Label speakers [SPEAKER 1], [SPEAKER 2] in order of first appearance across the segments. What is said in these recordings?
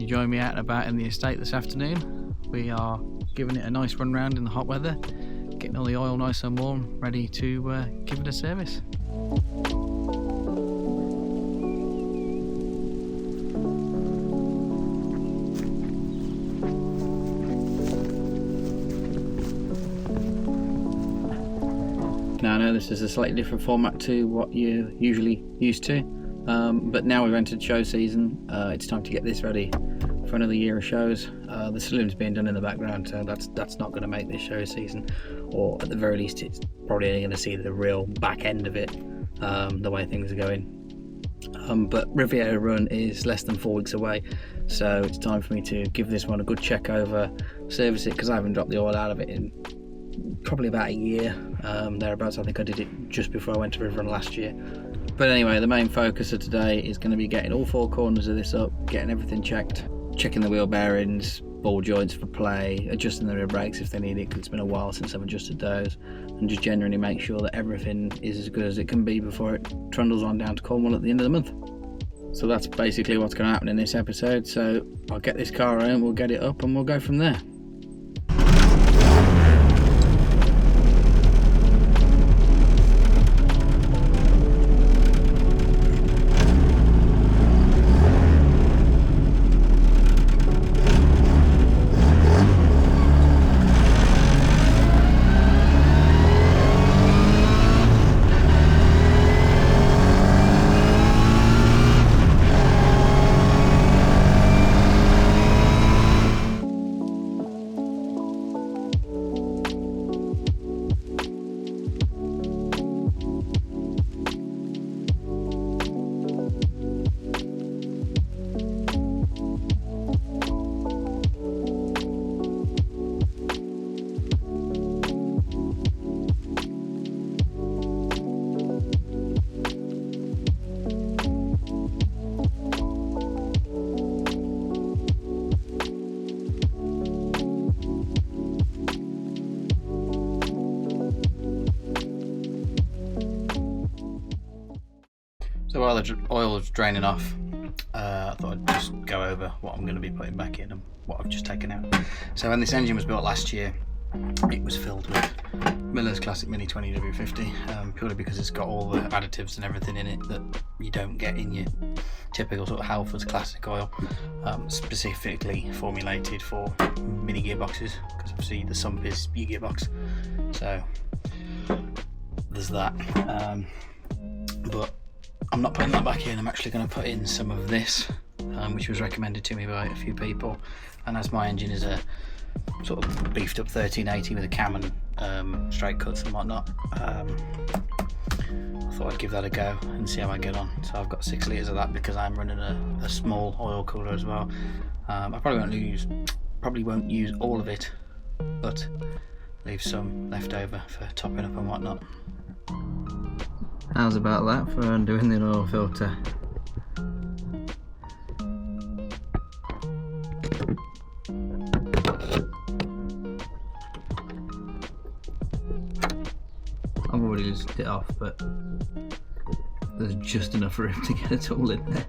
[SPEAKER 1] you join me out and about in the estate this afternoon. We are giving it a nice run round in the hot weather, getting all the oil nice and warm, ready to give it a service. Now I know this is a slightly different format to what you're usually used to, but now we've entered show season. It's time to get this ready for another year of shows. The saloon's being done in the background, so that's not going to make this show season, or at the very least it's probably only going to see the real back end of it, the way things are going. But Riviera Run is less than 4 weeks away, so it's time for me to give this one a good check over, service it, because I haven't dropped the oil out of it in probably about a year, thereabouts. I think I did it just before I went to River Run last year. But anyway, the main focus of today is going to be getting all 4 corners of this up, getting everything checked, checking the wheel bearings, ball joints for play, adjusting the rear brakes if they need it, because it's been a while since I've adjusted those, and just generally make sure that everything is as good as it can be before it trundles on down to Cornwall at the end of the month. So that's basically what's going to happen in this episode. So I'll get this car home, we'll get it up, and we'll go from there. So while the oil was draining off, I thought I'd just go over what I'm going to be putting back in and what I've just taken out. So when this engine was built last year, it was filled with Miller's Classic Mini 20W50, purely because it's got all the additives and everything in it that you don't get in your typical sort of Halfords classic oil, specifically formulated for mini gearboxes, because obviously the sump is your gearbox, so there's that. But I'm not putting that back in. I'm actually going to put in some of this, which was recommended to me by a few people, and as my engine is a sort of beefed up 1380 with a cam and straight cuts and whatnot, I thought I'd give that a go and see how I get on. So I've got 6 litres of that because I'm running a small oil cooler as well. I probably won't use all of it, but leave some left over for topping up and whatnot. How's about that for undoing the oil filter? I've already listened it off, but there's just enough room to get it all in there.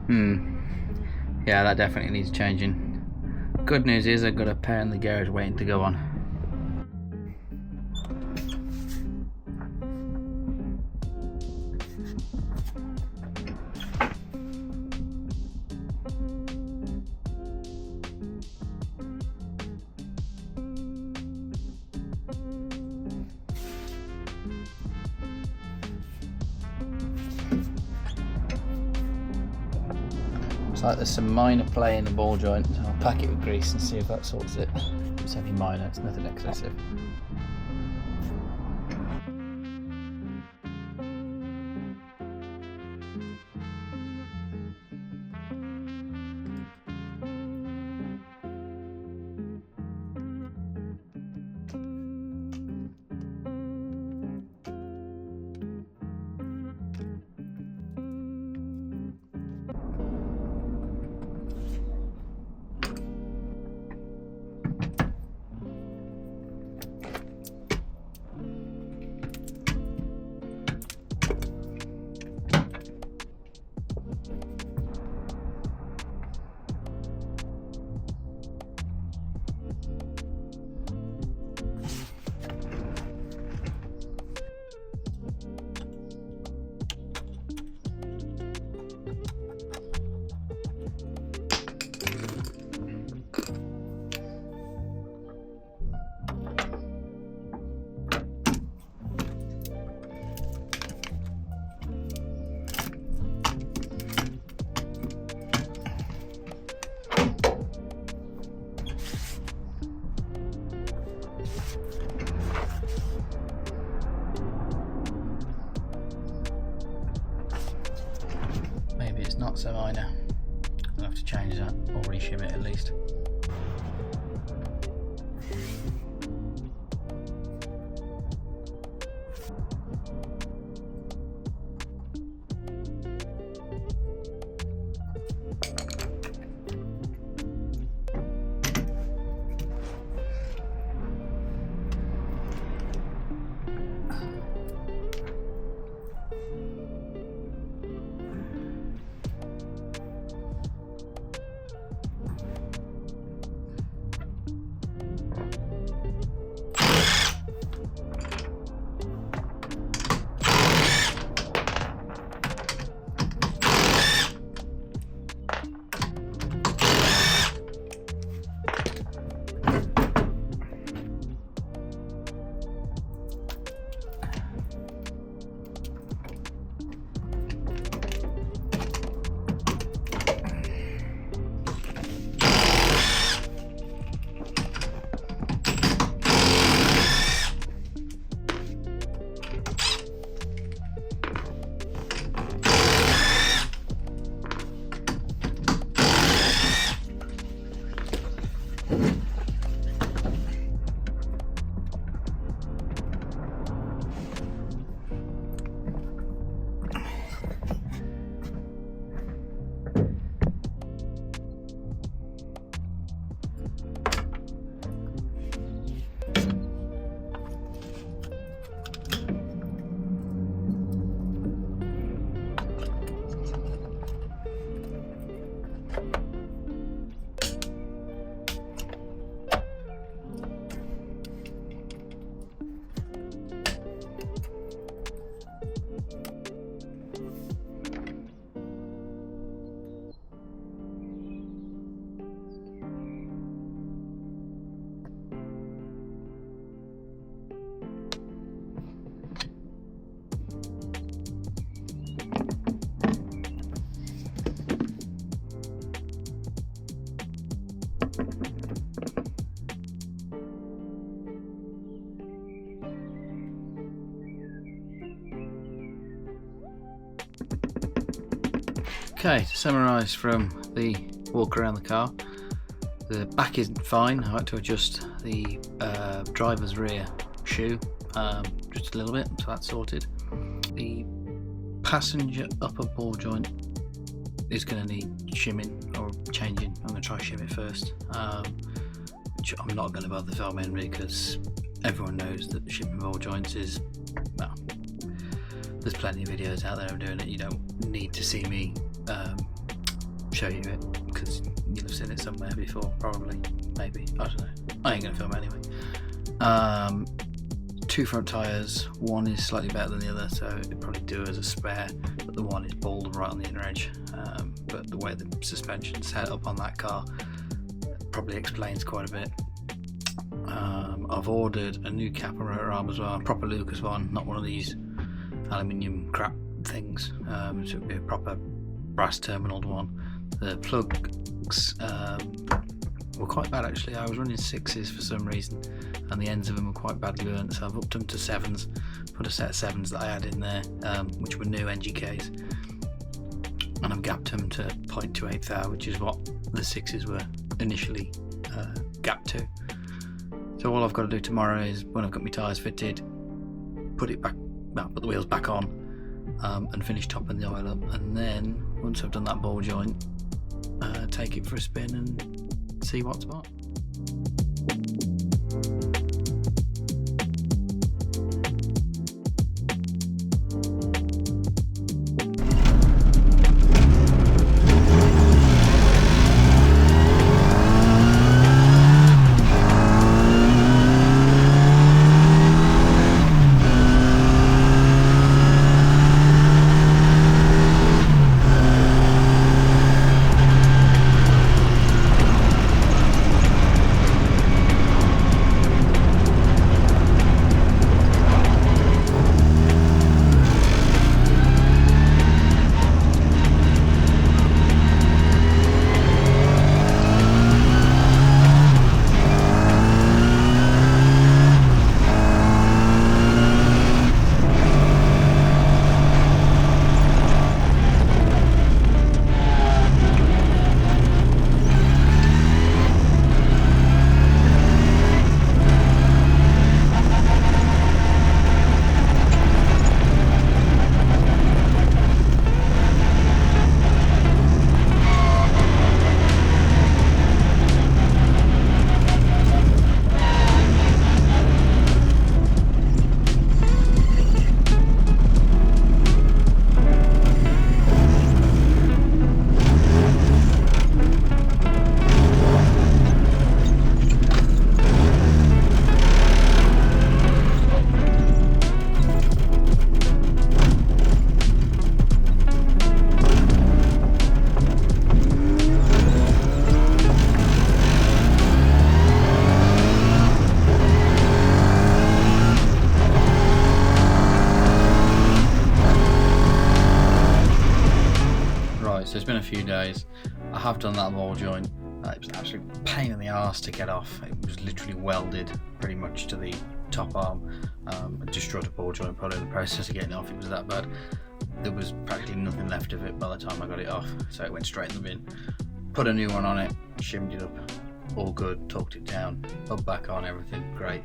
[SPEAKER 1] Yeah, that definitely needs changing. Good news is I've got a pair in the garage waiting to go on. Looks like there's some minor play in the ball joint, so I'll pack it with grease and see if that sorts it. If it's only minor, it's nothing excessive. Not so minor. I'll have to change that or reshim it at least. Okay, to summarise from the walk around the car, the back isn't fine. I had to adjust the driver's rear shoe just a little bit, so that's sorted. The passenger upper ball joint is going to need shimming or changing. I'm going to try shim it first, which I'm not going to bother filming because everyone knows that shimming ball joints is, well, there's plenty of videos out there of doing it. You don't need to see me show you it, because you'll have seen it somewhere before, probably, maybe, I don't know. I ain't gonna film it anyway. 2 front tyres, one is slightly better than the other, so it'd probably do as a spare, but the one is bald right on the inner edge. But the way the suspension's set up on that car probably explains quite a bit. I've ordered a new cap and rotor arm as well, a proper Lucas one, not one of these aluminium crap things. So it would be a proper brass terminaled one. The plugs were quite bad actually. I was running 6s for some reason, and the ends of them were quite badly burnt, so I've upped them to 7s, put a set of 7s that I had in there, which were new NGKs, and I've gapped them to 0.28 thou, which is what the 6s were initially gapped to. So all I've got to do tomorrow is, when I've got my tyres fitted, put the wheels back on, and finish topping the oil up, and then once I've done that ball joint, take it for a spin and see what's what. So it's been a few days. I have done that ball joint. It was an absolute pain in the arse to get off. It was literally welded pretty much to the top arm. I destroyed a ball joint probably in the process of getting it off. It was that bad. There was practically nothing left of it by the time I got it off, so it went straight in the bin. Put a new one on it, shimmed it up, all good, torqued it down, up back on, everything great.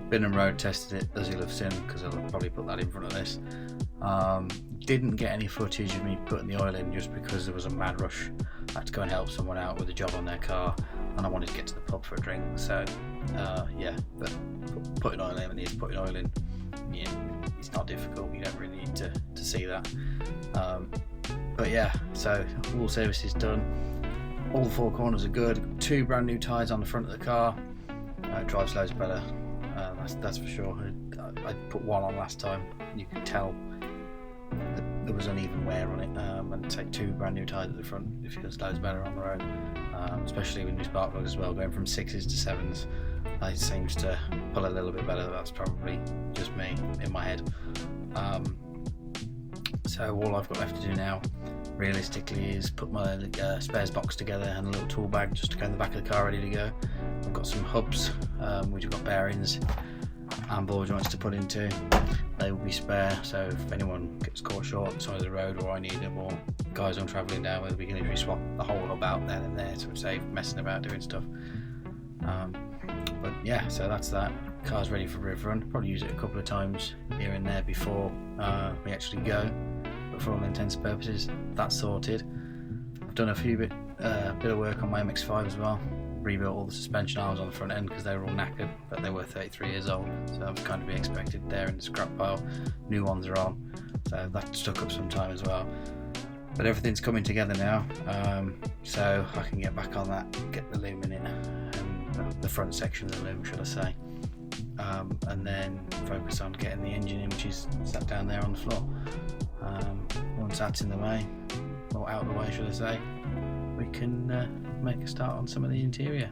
[SPEAKER 1] Been and road tested it, as you'll have seen, because I'll probably put that in front of this. Didn't get any footage of me putting the oil in just because there was a mad rush. I had to go and help someone out with a job on their car, and I wanted to get to the pub for a drink. So yeah, but putting oil in is putting oil in. Yeah, it's not difficult. You don't really need to see that. But yeah, so all services done. All the 4 corners are good. 2 brand new tyres on the front of the car. Drives loads better. That's for sure. I put 1 on last time. You could tell that there was uneven wear on it, and take 2 brand new tyres at the front. It feels loads better on the road, especially with new spark plugs as well. Going from 6s to 7s, it seems to pull a little bit better. That's probably just me in my head. So all I've got left to do now, realistically, is put my spares box together and a little tool bag just to go in the back of the car ready to go. I've got some hubs, which have got bearings and ball joints to put into. They will be spare, so if anyone gets caught short on the side of the road, or I need them, or guys I'm travelling down with, we can literally swap the whole hub out there and there, so it save messing about doing stuff. But yeah, so that's that. Car's ready for Riviera Run. Probably use it a couple of times here and there before we actually go, but for all intents and purposes, that's sorted. I've done a bit of work on my MX-5 as well. Rebuilt all the suspension arms on the front end because they were all knackered, but they were 33 years old, so that was kind of be expected there in the scrap pile. New ones are on, so that took up some time as well. But everything's coming together now, so I can get back on that, get the loom in it, the front section of the loom should I say, and then focus on getting the engine in, which is sat down there on the floor. Once that's in the way, or out of the way should I say, we can make a start on some of the interior.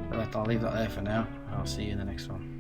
[SPEAKER 1] But I'll leave that there for now. I'll see you in the next one.